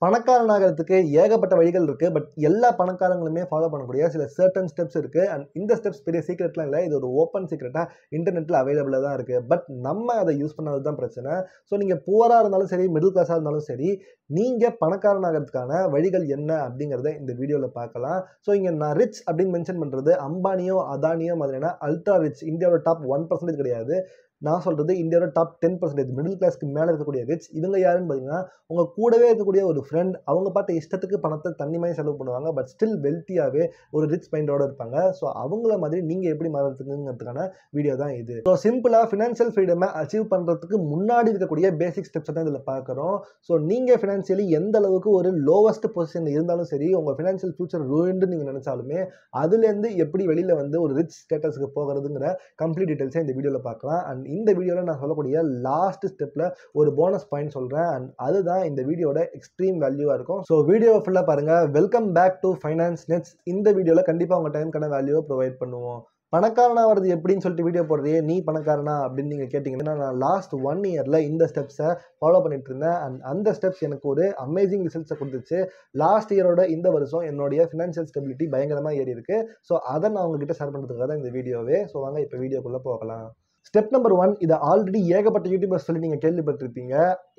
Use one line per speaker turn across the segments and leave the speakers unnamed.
பணக்காரனாகிறதுக்கு ஏகப்பட்ட வழிகள் இருக்கு. பட் எல்லா பணக்காரங்களுமே ஃபாலோ பண்ணக்கூடிய சில சர்டன் ஸ்டெப்ஸ் இருக்கு. அண்ட் இந்த ஸ்டெப்ஸ் பெரிய சீக்ரெட்லாம் இல்ல. இது ஒரு ஓப்பன் சீக்ரெட்டா இன்டர்நெட்ல அவைலபிளா தான் இருக்கு. பட் நம்ம அதை யூஸ் பண்ணாதது தான் பிரச்சனை. ஸோ நீங்க புவரா இருந்தாலும் சரி, மிடில் கிளாஸா இருந்தாலும் சரி, நீங்க பணக்காரனாகிறதுக்கான வழிகள் என்ன அப்படிங்கிறத இந்த வீடியோல பார்க்கலாம். ஸோ இங்க நான் ரிச் அப்படின்னு மென்ஷன் பண்றது அம்பானியோ, அதானியோ மாதிரியான அல்ட்ரா ரிச் இந்தியாவோட டாப் 1% கிடையாது. நான் சொல்றது இந்தியாவோட டாப் 10% மிடில் கிளாஸ்க்கு மேல இருக்கக்கூடிய ரிச். இவங்க யாருன்னு பார்த்தீங்கன்னா, உங்க கூடவே இருக்கக்கூடிய ஒரு ஃப்ரெண்ட். அவங்க பாட்டு இஷ்டத்துக்கு பணத்தை தண்ணி மாதிரி செலவு பண்ணுவாங்க. பட் ஸ்டில் வெல்த்தியாவே ஒரு ரிச் மைண்டோட இருப்பாங்க. ஸோ அவங்கள மாதிரி நீங்க எப்படி மாறதுக்குங்கிறதுக்கான வீடியோ தான் இது. ஸோ சிம்பிளா ஃபினான்ஷியல் ஃப்ரீடமை அச்சீவ் பண்றதுக்கு முன்னாடி இருக்கக்கூடிய பேசிக் ஸ்டெப்ஸ் தான் இதில் பார்க்குறோம். ஸோ நீங்க ஃபினான்ஷியலி எந்த அளவுக்கு ஒரு லோவஸ்ட் பொசிஷன்ல இருந்தாலும் சரி, உங்க ஃபினான்ஷியல் ஃபியூச்சர் ரூயின்டு நீங்க நினைச்சாலுமே, அதுலேருந்து எப்படி வெளியில வந்து ஒரு ரிச் ஸ்டேட்டஸ்க்கு போகிறதுங்கிற கம்ப்ளீட் டீடைல்ஸை இந்த வீடியோல பார்க்கலாம். அண்ட் இந்த வீடியோவில் நான் சொல்லக்கூடிய லாஸ்ட் ஸ்டெப்பில் ஒரு போனஸ் பாயிண்ட் சொல்கிறேன். அண்ட் அதுதான் இந்த வீடியோட எக்ஸ்ட்ரீம் வேல்யூவாக இருக்கும். ஸோ வீடியோவை ஃபுல்லாக பாருங்கள். Welcome back to finance nets. இந்த வீடியோவில் கண்டிப்பாக உங்கள் டைம்க்கான வேல்யூவை ப்ரொவைட் பண்ணுவோம். பணக்காரனா வருது எப்படின்னு சொல்லிட்டு வீடியோ போடுறியே, நீ பணக்காரனா அப்படின்னு நீங்கள் கேட்டிங்கன்னா, நான் லாஸ்ட் 1 இயரில் இந்த ஸ்டெப்ஸை ஃபாலோ பண்ணிட்டு இருந்தேன். அண்ட் அந்த ஸ்டெப்ஸ் எனக்கு ஒரு அமேசிங் ரிசல்ட்ஸை கொடுத்துச்சு. லாஸ்ட் இயரோட இந்த வருஷம் என்னுடைய ஃபினான்ஷியல் ஸ்டெபிலிட்டி பயங்கரமாக ஏறி இருக்கு. ஸோ அதை நான் உங்ககிட்ட ஷேர் பண்ணுறதுக்காக தான் இந்த வீடியோவே. ஸோ வாங்க இப்போ வீடியோக்குள்ளே போகலாம். ஸ்டெப் நம்பர் 1, இதை ஆல்ரெடி ஏகப்பட்ட யூடியூபர்ஸ் சொல்லி நீங்கள் கேள்விப்பட்டிருப்பீங்க.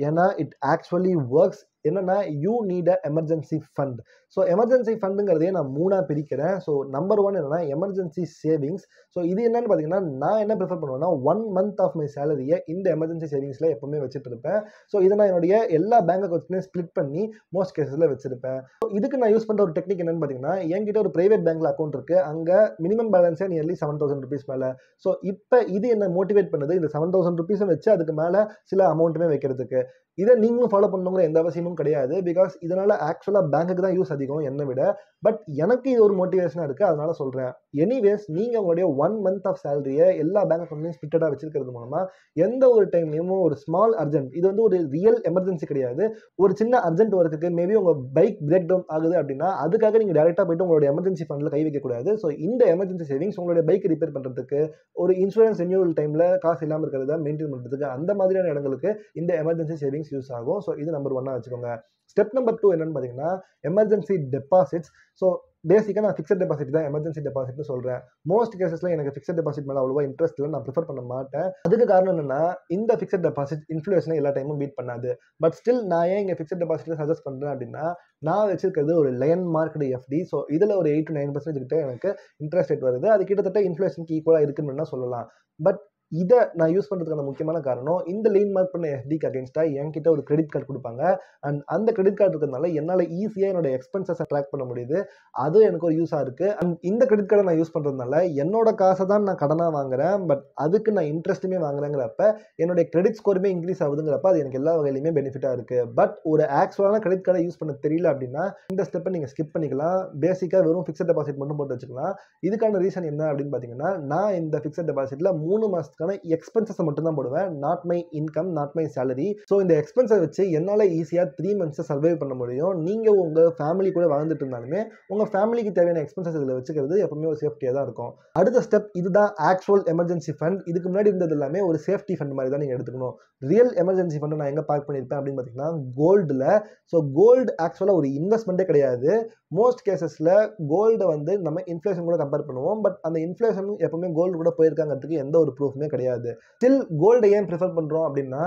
ஏன்னா இட் ஆக்சுவலி ஒர்க்ஸ். என்னன்னா, you need a emergency fund. So emergency ஃபண்டுங்கிறதே நான் 3ஆக பிரிக்கிறேன். ஸோ நம்பர் 1 என்னன்னா எமர்ஜென்சி சேவிங்ஸ். ஸோ இது என்னன்னு பார்த்தீங்கன்னா, நான் என்ன ப்ரிஃபர் பண்ணுவேன்னா 1 மந்த் ஆஃப் மை சேலரியை இந்த எமர்ஜென்சி சேவிங்ஸில் எப்பவுமே வச்சுட்டு இருப்பேன். ஸோ இதை நான் என்னுடைய எல்லா பேங்க் அக்கௌண்ட்ஸ்லையும் ஸ்ப்ளிட் பண்ணி மோஸ்ட் கேஸஸில் வச்சிருப்பேன். ஸோ இதுக்கு நான் யூஸ் பண்ணுற ஒரு டெக்னிக் என்னன்னு பார்த்தீங்கன்னா, என்கிட்ட ஒரு பிரைவேட் பேங்க்ல அக்கௌண்ட் இருக்கு. அங்கே மினிமம் பேலன்ஸே நியர்லி 7,000 rupees மேலே. ஸோ இப்போ இது என்ன மோட்டிவேட் பண்ணுது, இந்த 7,000 rupees வச்சு அதுக்கு மேலே சில அமௌண்ட்டுமே வைக்கிறதுக்கு. இதை நீங்களும் ஃபாலோ பண்ணுங்கிற எந்த அவசியமும் கிடையாது. பிகாஸ் இதனால ஆக்சுவலாக பேங்க்குக்கு தான் யூஸ் அதிகம் என்னை விட. பட் எனக்கு இது ஒரு மோட்டிவேஷனாக இருக்குது, அதனால சொல்கிறேன். எனிவேஸ் நீங்கள் உங்களுடைய 1 மந்த் ஆஃப் சேலரியை எல்லா பேங்க் அக்கௌண்ட்லையும் ஸ்பிட்டடாக வச்சிருக்கிறது மூலமாக எந்த ஒரு டைம்லையும் ஒரு ஸ்மால் அர்ஜென்ட், இது வந்து ஒரு ரியல் எமர்ஜென்சி கிடையாது, ஒரு சின்ன அர்ஜென்ட் ஒர்க்குக்கு மேபி உங்கள் பைக் பிரேக் டவுன் ஆகுது அப்படின்னா அதுக்காக நீங்கள் டேரெக்டாக போய்ட்டு உங்களுடைய எமர்ஜென்சி ஃபண்டில் கை வைக்கக்கூடாது. ஸோ இந்த எமர்ஜென்சி சேவிங்ஸ் உங்களுடைய பைக் ரிப்பேர் பண்ணுறதுக்கு, ஒரு இன்சூரன்ஸ் ரெனியூவல் டைமில் காசு இல்லாமல் இருக்கிறத மெயின்டைன் பண்ணுறதுக்கு, அந்த மாதிரியான இடங்களுக்கு இந்த எமர்ஜென்சி சேவிங்ஸ் யூஸ் ஆகும். ஸோ இது நம்பர் 1 வச்சுக்கோங்க. ஸ்டெப் நம்பர் 2 என்னன்னு பார்த்தீங்கன்னா எமர்ஜென்சி டெபாசிட்ஸ். ஸோ பேசிக்காக நான் ஃபிக்ஸட் டெபாசிட் தான் எமர்ஜென்சி டெபாசிட்னு சொல்கிறேன். மோஸ்ட் கேசஸில் எனக்கு ஃபிக்ஸட் டெபாசிட் மேலே அவ்வளோவா இன்ட்ரெஸ்ட் இல்லை, நான் ப்ரிஃபர் பண்ண மாட்டேன். அதுக்கு காரணம் என்னன்னா, இந்த ஃபிக்ஸட் டெபாசிட் இன்ஃப்ளூயன்ஸை எல்லா டைமும் பீட் பண்ணாது. பட் ஸ்டில் நான் ஏன் இங்கே ஃபிக்ஸட் டெபாசிட் சஜஸ்ட் பண்ணுறேன் அப்படின்னா, நான் வச்சிருக்கிறது ஒரு லயன் மார்க்கெட் எஃப்டி. ஸோ இதில் ஒரு 8 to 9% கிட்ட எனக்கு இன்ட்ரெஸ்ட் ரேட் வருது. அது கிட்டத்தட்ட இன்ஃப்ளேஷனுக்கு ஈக்குவலாக இருக்குன்னு சொல்லலாம். பட் இதை நான் யூஸ் பண்ணுறதுக்கான முக்கியமான காரணம், இந்த லீன் மார்க் பண்ண எஃப்டிக்கு அகேன்ஸ்டாக என்கிட்ட ஒரு கிரெடிட் கார்டு கொடுப்பாங்க. அண்ட் அந்த கிரெடிட் கார்டு இருக்கிறதுனால என்னால் ஈஸியாக என்னோட எக்ஸ்பென்சஸை ட்ராக் பண்ண முடியுது. அது எனக்கு ஒரு யூஸாக இருக்குது. அண்ட் இந்த கிரெடிட் கார்டை நான் யூஸ் பண்ணுறதுனால என்னோட காசை தான் நான் கடனாக வாங்குறேன். பட் அதுக்கு நான் இன்ட்ரெஸ்ட்டுமே வாங்குறேங்கிறப்ப என்னுடைய கிரெடிட் ஸ்கோருமே இன்க்ரீஸ் ஆகுதுங்கிறப்ப அது எனக்கு எல்லா வகையிலுமே பெனிஃபிட்டாக இருக்குது. பட் ஒரு ஆக்சுவலான கிரெடிட் கார்டை யூஸ் பண்ண தெரியல அப்படின்னா இந்த ஸ்டெப்பை நீங்கள் ஸ்கிப் பண்ணிக்கலாம். பேசிக்காக வெறும் ஃபிக்ஸட் டெபாசிட் மட்டும் போட்டு வச்சுக்கலாம். இதுக்கான ரீசன் என்ன அப்படின்னு பார்த்தீங்கன்னா, நான் இந்த ஃபிக்ஸட் டெபாசிட்டில் 3 மாதத்துக்கான எக்ஸ்பென்சஸ் மட்டும் தான் போடுவேன். Not my income, not my salary. So இந்த எக்ஸ்பென்ஸை வச்சு என்னால் ஈஸியாக 3 months சர்வைவ் பண்ண முடியும். நீங்கள் உங்கள் ஃபேமிலி கூட வாழ்ந்துட்டு இருந்தாலுமே உங்கள் ஃபேமிலிக்கு தேவையான எக்ஸ்பென்சஸ் இதில் வச்சுக்கிறது எப்பவுமே ஒரு சேஃப்டியாக தான் இருக்கும். அடுத்த ஸ்டெப் இதுதான் ஆக்சுவல் எமர்ஜென்சி ஃபண்ட். இதுக்கு முன்னாடி இருந்தது எல்லாமே ஒரு சேஃப்டி ஃபண்ட் மாதிரி தான் நீங்கள் எடுத்துக்கணும். ரியல் எமர்ஜென்சி ஃபண்ட் நான் எங்கே பார்க் பண்ணியிருப்பேன் அப்படின்னு பார்த்தீங்கன்னா கோல்டில். ஸோ கோல்டு ஆக்சுவலாக ஒரு இன்வெஸ்ட்மெண்ட்டே கிடையாது. மோஸ்ட் கேசஸில் கோல்டை வந்து நம்ம இன்ஃப்ளேஷன் கூட கம்பேர் பண்ணுவோம். பட் அந்த இன்ஃப்ளேஷன் எப்பவுமே கோல்டு கூட போயிருக்காங்கிறதுக்கு எந்த ஒரு ப்ரூஃப்மே கிடையாது. ஸ்டில் கோல்டை ஏன் ப்ரிஃபர் பண்ணுறோம் அப்படின்னா,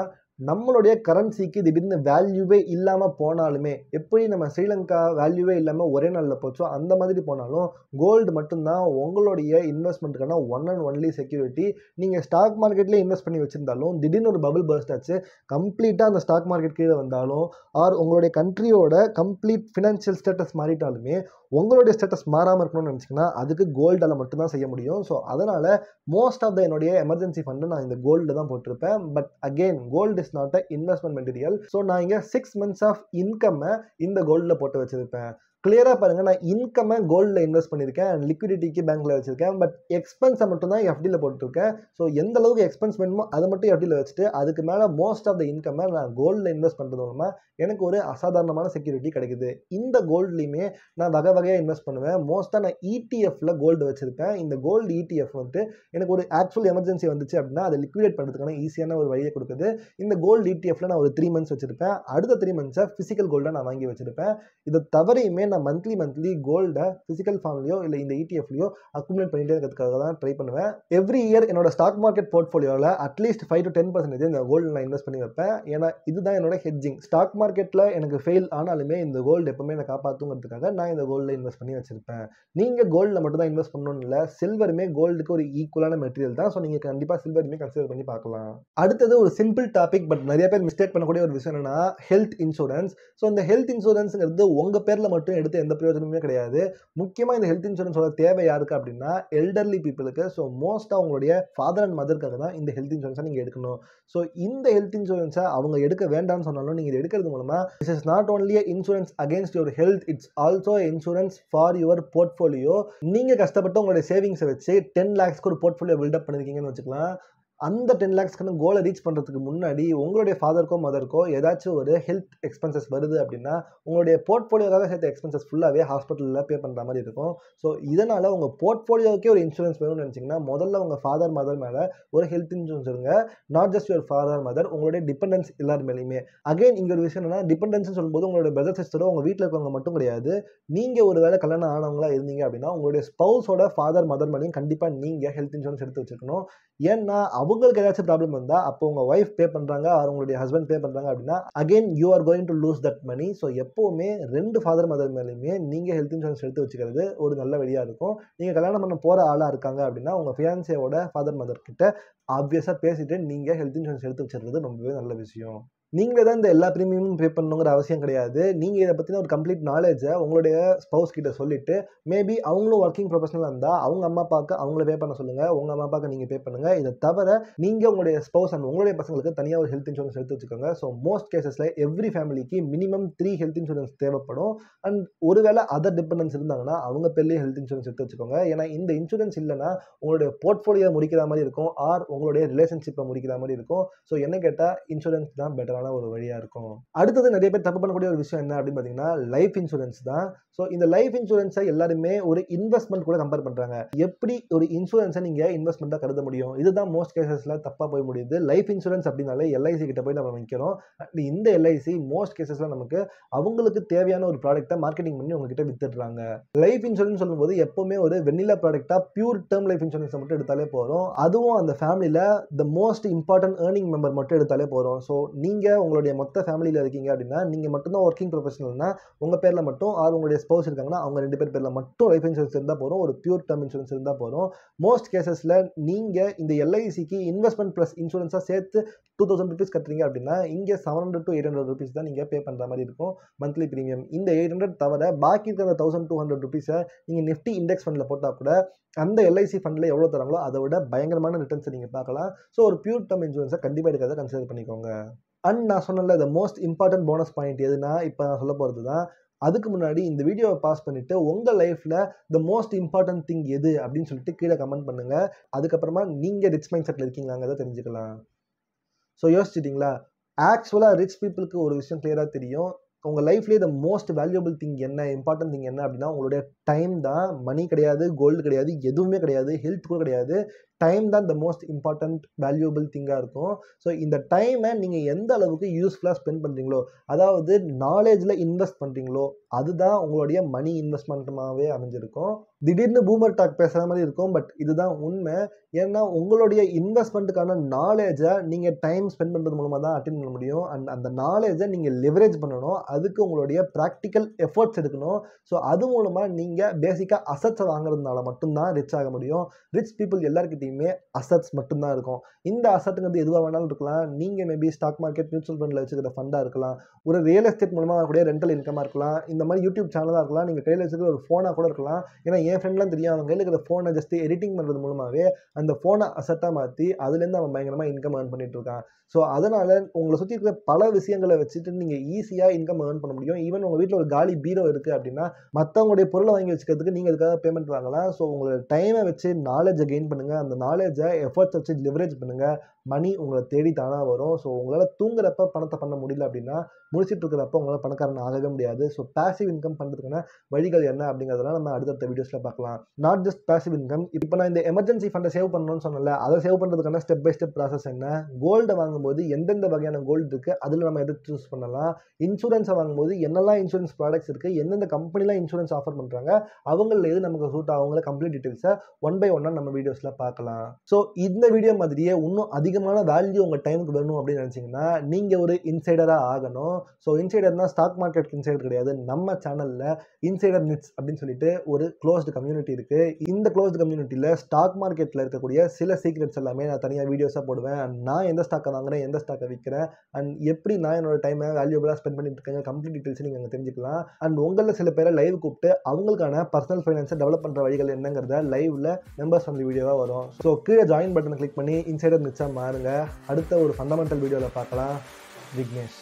நம்மளுடைய கரன்சிக்கு திடீர்னு வேல்யூவே இல்லாமல் போனாலுமே, எப்படி நம்ம ஸ்ரீலங்கா வேல்யூவே இல்லாமல் ஒரே நாளில் போச்சோ அந்த மாதிரி போனாலும் கோல்டு மட்டும்தான் உங்களுடைய இன்வெஸ்ட்மெண்ட்டுக்கான ஒன் அண்ட் ஒன்லி செக்யூரிட்டி. நீங்கள் ஸ்டாக் மார்க்கெட்லேயே இன்வெஸ்ட் பண்ணி வச்சுருந்தாலும் திடீர்னு ஒரு பபிள் பர்ஸ்ட் ஆச்சு, கம்ப்ளீட்டாக அந்த ஸ்டாக் மார்க்கெட் கீழே வந்தாலும், ஆர் உங்களுடைய கண்ட்ரியோட கம்ப்ளீட் ஃபினான்ஷியல் ஸ்டேட்டஸ் மாறிட்டாலுமே உங்களுடைய ஸ்டேட்டஸ் மாறாமல் இருக்கணும்னு நினச்சிங்கன்னா அதுக்கு கோல்டால் மட்டும்தான் செய்ய முடியும். ஸோ அதனால் மோஸ்ட் ஆஃப் த என்னுடைய எமர்ஜென்சி ஃபண்டு நான் இந்த கோல்டு தான் போட்டிருப்பேன். But again gold is not a investment material. So நான் இங்கே 6 months ஆஃப் இன்கம்மை இந்த கோல்டில் போட்டு வச்சிருப்பேன். கிளியரா பாருங்க, நான் இன்கம கோல்ட்ல இன்வெஸ்ட் பண்ணியிருக்கேன் அண்ட் லிக்விடிட்டிக்கு பேங்க்ல வச்சிருக்கேன். பட் எக்ஸ்பென்ஸை மட்டும் தான் எஃப்டில போட்டுருக்கேன். ஸோ எந்த அளவுக்கு எக்ஸ்பென்ஸ் வேணுமோ அதை மட்டும் எஃப்டில வச்சுட்டு அதுக்கு மேலே மோஸ்ட் ஆஃப் த இன்கம்மை நான் கோல்டில் இன்வெஸ்ட் பண்ணுறது மூலமா எனக்கு ஒரு அசாதாரணமான செக்யூரிட்டி கிடைக்குது. இந்த கோல்ட்லையுமே நான் வகை வகையாக இன்வெஸ்ட் பண்ணுவேன். மோஸ்ட்டாக நான் இடிஎஃப்ல கோல்டு வச்சிருப்பேன். இந்த கோல்டு இடிஎஃப் வந்துட்டு எனக்கு ஒரு ஆக்சுவல் எமர்ஜென்சி வந்துச்சு அப்படின்னா அதை லிக்விடேட் பண்ணுறதுக்கான ஈஸியான ஒரு வழியை கொடுக்குது. இந்த கோல்டு இடிஎஃப்ல நான் ஒரு 3 months வச்சிருப்பேன். அடுத்த 3 months ஃபிசிக்கல் கோல்டை நான் வாங்கி வச்சிருப்பேன். இதை தவறையுமே நான் மந்த்லி கோல்டை ஃபிசிக்கல் ஃபார்ம்லையோ இல்லை இந்த இடிஎஃப்லையோ அக்குமுலேட் பண்ணிட்டே இருக்கிறதுக்காக தான் ட்ரை பண்ணுவேன். எவ்ரி இயர் என்னோட ஸ்டாக் மார்க்கெட் போர்ட்ஃபோலியோவில் அட்லீஸ்ட் 5 to 10% இந்த கோல்டு நான் இன்வெஸ்ட் பண்ணி வைப்பேன். ஏன்னா இதுதான் என்னோட ஹெட்ஜிங். ஸ்டாக் மார்க்கெட்டில் எனக்கு ஃபெயில் ஆனாலுமே இந்த கோல்டு எப்பவுமே நான் காப்பாற்றுங்கிறதுக்காக நான் இந்த கோல்டில் இன்வெஸ்ட் பண்ணி வச்சிருப்பேன். நீங்கள் கோல்டில் மட்டும் தான் இன்வெஸ்ட் பண்ணணும்னு இல்லை, சில்வருமே கோல்டுக்கு ஒரு ஈக்குவலான மெட்டீரியல் தான். ஸோ நீங்கள் கண்டிப்பாக சில்வருமே கன்சிடர் பண்ணி பார்க்கலாம். அடுத்தது ஒரு சிம்பிள் டாபிக், பட் நிறைய பேர் மிஸ்டேக் பண்ணக்கூடிய ஒரு விஷயம் என்னன்னா ஹெல்த் இன்சூரன்ஸ். ஸோ இந்த ஹெல்த் இன்சூரன்ஸுங்கிறது உங்கள் பேரில் மட்டும் எடுத்து எந்த பிரயோஜனமுமே கிடையாது. முக்கியமாக இந்த ஹெல்த் இன்சூரன்ஸோட தேவை யாருக்கு அப்படின்னா எல்டர்லி பீப்புளுக்கு. ஸோ மோஸ்ட்டாக அவங்களுடைய ஃபாதர் அண்ட் மதருக்காக தான் இந்த ஹெல்த் இன்சூரன்ஸை நீங்கள் எடுக்கணும். ஸோ இந்த ஹெல்த் இன்சூரன்ஸை அவங்க எடுக்க வேண்டாம்னு சொன்னாலும் நீங்கள் எடுக்கிறது மூலமாக this is not only insurance against your health, it's also insurance for your portfolio. நீங்கள் கஷ்டப்பட்டு உங்களுடைய சேவிங்ஸை வச்சு 10 lakhsக்கு ஒரு போர்ட்ஃபோலியோ பில்டப் பண்ணிருக்கீங்கன்னு வச்சுக்கலாம். அந்த 10 lakhsக்கான கோலை ரீச் பண்ணுறதுக்கு முன்னாடி உங்களுடைய ஃபாதருக்கோ மதருக்கோ ஏதாச்சும் ஒரு ஹெல்த் எக்ஸ்பென்சஸ் வருது அப்படின்னா உங்களுடைய போர்ட்ஃபோலியோக்காக சேர்த்த எக்ஸ்பென்சஸ் ஃபுல்லாகவே ஹாஸ்பிட்டலில் பே பண்ணுற மாதிரி இருக்கும். ஸோ இதனால் உங்கள் போர்ட்ஃபோலியோக்கே ஒரு இன்சூரன்ஸ் வேணும்னு நினச்சிங்கன்னா முதல்ல உங்கள் ஃபாதர் மதர் மேலே ஒரு ஹெல்த் இன்சூரன்ஸ் இருங்க. Not just your father mother, உங்களுடைய டிபெண்டன்ஸ் எல்லார் மேலேயுமே. அகைன் இங்கே ஒரு விஷயம் என்னன்னா டிபெண்டன்ஸ்னு சொல்லும்போது உங்களுடைய பிரதர் சிஸ்டரோ உங்கள் வீட்டில் இருக்கவங்க மட்டும் கிடையாது. நீங்கள் ஒரு வேளை கல்யாணம் ஆனவங்களா இருந்தீங்க அப்படின்னா உங்களுடைய ஸ்பௌஸோட ஃபாதர் மதர் மேலேயும் கண்டிப்பாக நீங்கள் ஹெல்த் இன்சூரன்ஸ் எடுத்து வச்சுருக்கணும். ஏன்னா அவங்களுக்கு ஏதாச்சும் ப்ராப்ளம் வந்தால் அப்போ உங்கள் ஒய்ஃப் பே பண்ணுறாங்க ஆர் உங்களுடைய ஹஸ்பண்ட் பே பண்ணுறாங்க அப்படின்னா again you are going to lose that money. So எப்போவுமே 2 ஃபாதர் மதர் மேலேயுமே நீங்கள் ஹெல்த் இன்சூரன்ஸ் எடுத்து வச்சுக்கிறது ஒரு நல்ல வழியாக இருக்கும். நீங்கள் கல்யாணம் பண்ண போகிற ஆளாக இருக்காங்க அப்படின்னா உங்கள் ஃபியான்சியோட ஃபாதர் மதர் கிட்ட ஆப்வியஸாக பேசிட்டு நீங்கள் ஹெல்த் இன்சூரன்ஸ் எடுத்து வச்சுருக்கிறது ரொம்பவே நல்ல விஷயம். நீங்களே தான் இந்த எல்லா ப்ரீமியமும் பே பண்ணணுங்கிற அவசியம் கிடையாது. நீங்கள் இதை பற்றின ஒரு கம்ப்ளீட் நாலேஜை உங்களுடைய ஸ்பௌஸ் கிட்ட சொல்லிவிட்டு மேபி அவங்களும் ஒர்க்கிங் ப்ரொஃபஷனலாக இருந்தால் அவங்க அம்மா அப்பாவுக்கு அவங்கள பே பண்ண சொல்லுங்கள், உங்கள் அம்மா அப்பாவுக்கு நீங்கள் பே பண்ணுங்கள். இதை தவிர நீங்கள் உங்களுடைய ஸ்பௌஸ் அண்ட் உங்களுடைய பசங்களுக்கு தனியாக ஒரு ஹெல்த் இன்சூரன்ஸ் எடுத்து வச்சுக்கோங்க. ஸோ மோஸ்ட் கேசஸில் எவ்ரி ஃபேமிலிக்கு மினிமம் 3 ஹெல்த் இன்சூரன்ஸ் தேவைப்படும். அண்ட் ஒருவேளை அதர் டிபெண்டன்ஸ் இருந்தாங்கன்னா அவங்க பெரிய ஹெல்த் இன்சூரன்ஸ் எடுத்து வச்சுக்கோங்க. ஏன்னா இந்த இன்சூரன்ஸ் இல்லைன்னா உங்களுடைய போர்ட்ஃபோலியோ முடிக்கிற மாதிரி இருக்கும் ஆர் உங்களுடைய ரிலேஷன்ஷிப்பை முடிக்கிற மாதிரி இருக்கும். ஸோ என்ன கேட்டால் இன்சூரன்ஸ் தான் பெட்டர் ஒரு வழியா இருக்கும். அடுத்தது நிறைய பேர் தப்பு பண்ணக்கூடிய ஒரு விஷயம் என்ன அப்படின்னு பார்த்தீங்கன்னா லைஃப் இன்சூரன்ஸ் தான். ஸோ இந்த லைஃப் இன்சூரன்ஸை எல்லாருமே ஒரு இன்வெஸ்ட்மெண்ட் கூட கம்பேர் பண்றாங்க. எப்படி ஒரு இன்சூரன்ஸை நீங்க இன்வெஸ்ட்மெண்ட்டாக கருத முடியும்? இதுதான் மோஸ்ட் கேசஸ்ல தப்பா போய் முடியுது. லைஃப் இன்சூரன்ஸ் அப்படின்னாலே எல்ஐசி கிட்ட போய் நம்ம வைக்கிறோம். இந்த எல்ஐசி மோஸ்ட் கேசஸ்ல நமக்கு அவங்களுக்கு தேவையான ஒரு ப்ராடக்ட்டை மார்க்கெட்டிங் பண்ணி உங்ககிட்ட வித்துடுறாங்க. லைஃப் இன்சூரன்ஸ் சொல்லும்போது எப்பவுமே ஒரு வெண்ணிலா ப்ராடக்ட்டா பியூர் டேர்ம் லைஃப் இன்சூரன்ஸ் மட்டும் எடுத்தாலே போறோம். அதுவும் அந்த ஃபேமிலியில the most important earning member மட்டும் எடுத்தாலே போறோம். ஸோ நீங்க உங்களுடைய மொத்த ஃபேமிலியில் இருக்கீங்க அப்படின்னா நீங்கள் மட்டும்தான் ஒர்க்கிங் ப்ரொஃபஷனல்னா உங்கள் பேரில் மட்டும் ஆர் உங்களுடைய ஸ்பௌஸ் இருக்காங்கன்னா அவங்க 2 பேர் பேரில் மட்டும் லைஃப் இன்சூரன்ஸ் இருந்தால் போகிறோம். ஒரு பியூர் டேர்ம் இன்சூரன்ஸ் இருந்தால் போகிறோம். மோஸ்ட் கேசஸில் நீங்கள் இந்த எல்ஐசிக்கு இன்வெஸ்ட்மெண்ட் ப்ளஸ் இன்சூரன்ஸாக சேர்த்து 2000 rupees கட்டுறீங்க அப்படின்னா இங்கே 700 to 800 rupees தான் நீங்கள் பே பண்ணுற மாதிரி இருக்கும் மந்த்லி ப்ரீமியம். இந்த 800 தவிர பாக்கி இருக்கிற 1200 rupees நீங்கள் நிஃப்டி இண்டெக்ஸ் ஃபண்டில் போட்டால் கூட அந்த எல்ஐசி ஃபண்டில் எவ்வளோ தராங்களோ அதை விட பயங்கரமான ரிட்டர்ன்ஸை நீங்கள் பார்க்கலாம். ஸோ ஒரு பியூர் டேர்ம் இன்சூரன்ஸை கண்டிப்பாக எடுக்கிறத கன்சிடர் பண்ணிக்கோங்க. அண்ட் நான் சொன்னல the most important bonus point எதுனா இப்போ நான் சொல்ல போகிறது தான். அதுக்கு முன்னாடி இந்த வீடியோவை பாஸ் பண்ணிவிட்டு உங்கள் லைஃப்பில் த மோஸ்ட் இம்பார்ட்டன்ட் திங் எது அப்படின்னு சொல்லிட்டு கீழே கமெண்ட் பண்ணுங்கள். அதுக்கப்புறமா நீங்கள் ரிச் மைண்ட் செட்டில் இருக்கீங்களாங்கிறத தெரிஞ்சுக்கலாம். ஸோ யோசிச்சிட்டிங்களா? ஆக்சுவலாக ரிச் பீப்புளுக்கு ஒரு விஷயம் கிளியராக தெரியும். உங்கள் லைஃப்லேயே த மோஸ்ட் வேல்யூபிள் திங் என்ன, இம்பார்ட்டன்ட் திங் என்ன அப்படின்னா உங்களுடைய டைம் தான். மணி கிடையாது, கோல்டு கிடையாது, எதுவுமே கிடையாது, ஹெல்த் கூட கிடையாது. டைம் தான் த மோஸ்ட் இம்பார்ட்டன்ட் வேல்யூபிள் திங்காக இருக்கும். ஸோ இந்த டைமை நீங்கள் எந்த அளவுக்கு யூஸ்ஃபுல்லாக ஸ்பெண்ட் பண்ணுறீங்களோ, அதாவது நாலேஜில் இன்வெஸ்ட் பண்ணுறீங்களோ, அதுதான் உங்களுடைய மணி இன்வெஸ்ட்மெண்ட்டுமாகவே அமைஞ்சிருக்கும். திடீர்னு பூமர் டாக் பேசுகிற மாதிரி இருக்கும், பட் இதுதான் உண்மை. ஏன்னா உங்களுடைய இன்வெஸ்ட்மெண்ட்டுக்கான நாலேஜை நீங்கள் டைம் ஸ்பெண்ட் பண்ணுறது மூலமாக தான் அட்டென்ட் பண்ண முடியும். அண்ட் அந்த நாலேஜை நீங்கள் லிவரேஜ் பண்ணணும். அதுக்கு உங்களுடைய ப்ராக்டிக்கல் எஃபர்ட்ஸ் எடுக்கணும். ஸோ அது மூலமாக நீங்கள் பேசிக்காக அசட்ஸை வாங்குறதுனால மட்டும்தான் ரிச் ஆக முடியும். ரிச் பீப்புள் எல்லாருக்கிட்டையுமே பேர்லையுமே அசட்ஸ் மட்டும்தான் இருக்கும். இந்த அசட்டுங்கிறது எதுவாக வேணாலும் இருக்கலாம். நீங்கள் மேபி ஸ்டாக் மார்க்கெட், மியூச்சுவல் ஃபண்டில் வச்சுக்கிற ஃபண்டாக இருக்கலாம், ஒரு ரியல் எஸ்டேட் மூலமாக வரக்கூடிய ரெண்டல் இன்கமாக இருக்கலாம், இந்த மாதிரி யூடியூப் சேனலாக இருக்கலாம், நீங்கள் கையில் வச்சுக்கிற ஒரு ஃபோனாக கூட இருக்கலாம். ஏன்னா என் ஃப்ரெண்ட்லாம் தெரியும், அவங்க கையில் இருக்கிற ஃபோனை ஜஸ்ட் எடிட்டிங் பண்ணுறது மூலமாகவே அந்த ஃபோனை அசட்டாக மாற்றி அதுலேருந்து அவன் பயங்கரமாக இன்கம் ஏர்ன் பண்ணிட்டு இருக்கான். ஸோ அதனால் உங்களை சுற்றி இருக்கிற பல விஷயங்களை வச்சுட்டு நீங்கள் ஈஸியாக இன்கம் ஏர்ன் பண்ண முடியும். ஈவன் உங்கள் வீட்டில் ஒரு காலி பீரோ இருக்குது அப்படின்னா மற்றவங்களுடைய பொருளை வாங்கி வச்சுக்கிறதுக்கு நீங்கள் இதுக்காக பேமெண்ட் வாங்கலாம். ஸோ உங்களோட டைமை வச்சு நாலேஜை கெயின் பண்ணுங்கள், அந்த நாலேஜை எஃபர்ட்ஸ் வச்சு லிவரேஜ் பண்ணுங்கள். மணி உங்களை தேடி தானாக வரும். ஸோ உங்களால் தூங்குறப்ப பணத்தை பண்ண முடியல அப்படின்னா முடிச்சுட்டு இருக்கிறப்ப உங்களால் பணக்காரன் ஆகவே முடியாது. ஸோ பேசிவ் இன்கம் பண்ணுறதுக்கான வழிகள் என்ன அப்படிங்கிறதெல்லாம் நம்ம அடுத்தடுத்த வீடியோஸில் பார்க்கலாம். Not just passive income. இப்போ நான் இந்த எமர்ஜென்சி ஃபண்டை சேவ் பண்ணணும்னு சொன்னல, அதை சேவ் பண்ணுறதுக்கான ஸ்டெப் பை ஸ்டெப் ப்ராசஸ் என்ன, கோல்டை வாங்கும்போது எந்தெந்த வகையான கோல்டு இருக்குது, அதில் நம்ம எதை சூஸ் பண்ணலாம், இன்சூரன்ஸை வாங்கும்போது என்னெல்லாம் இன்சூரன்ஸ் ப்ராடக்ட்ஸ் இருக்குது, எந்தெந்த கம்பெனிலாம் இன்சூரன்ஸ் ஆஃபர் பண்ணுறாங்க, அவங்களில் எது நமக்கு சூட் ஆகுங்கிற கம்ப்ளீட் டீட்டெயில்ஸை ஒன் பை ஒன்னாக நம்ம வீடியோஸில் பார்க்கலாம். ஸோ இந்த வீடியோ மாதிரியே இன்னும் அதிகமான வேல்யூ உங்கள் டைமுக்கு வேணும் அப்படின்னு நினச்சிங்கன்னா நீங்கள் ஒரு இன்சைடராக ஆகணும். ஸோ இன்சைடர்னா ஸ்டாக் மார்க்கெட் இன்சைடர் கிடையாது. நம்ம சேனலில் இன்சைடர் நிட்ஸ் அப்படின்னு சொல்லிட்டு ஒரு க்ளோஸ்டு கம்யூனிட்டி இருக்குது. இந்த க்ளோஸ்டு கம்யூனிட்டியில் ஸ்டாக் மார்க்கெட்டில் இருக்கக்கூடிய சில சீக்ரெட்ஸ் எல்லாமே நான் தனியாக வீடியோஸாக போடுவேன். அண்ட் நான் எந்த ஸ்டாக்கை வாங்குறேன், எந்த ஸ்டாக்கை விற்கிறேன், அண்ட் எப்படி நான் என்னோட டைமை வேல்யூபிளாக ஸ்பெண்ட் பண்ணிட்டு இருக்கேன், கம்ப்ளீட் டீட்டெயில்ஸ் நீங்கள் அங்கே தெரிஞ்சுக்கலாம். அண்ட் உங்களில் சில பேரை லைவ் கூப்பிட்டு அவங்களுக்கான பர்சனல் ஃபைனான்ஸை டெவலப் பண்ணுற வழிகள் என்னங்கிறத லைவில் மெம்பர்ஸ் வந்து வீடியோவாக வரும். ஸோ கீழே ஜாயின் பட்டனை கிளிக் பண்ணி இன்சைடர் நிட்ஸாக மாறுங்க. அடுத்த ஒரு ஃபண்டமெண்டல் வீடியோவில் பார்க்கலாம். விக்னேஷ்.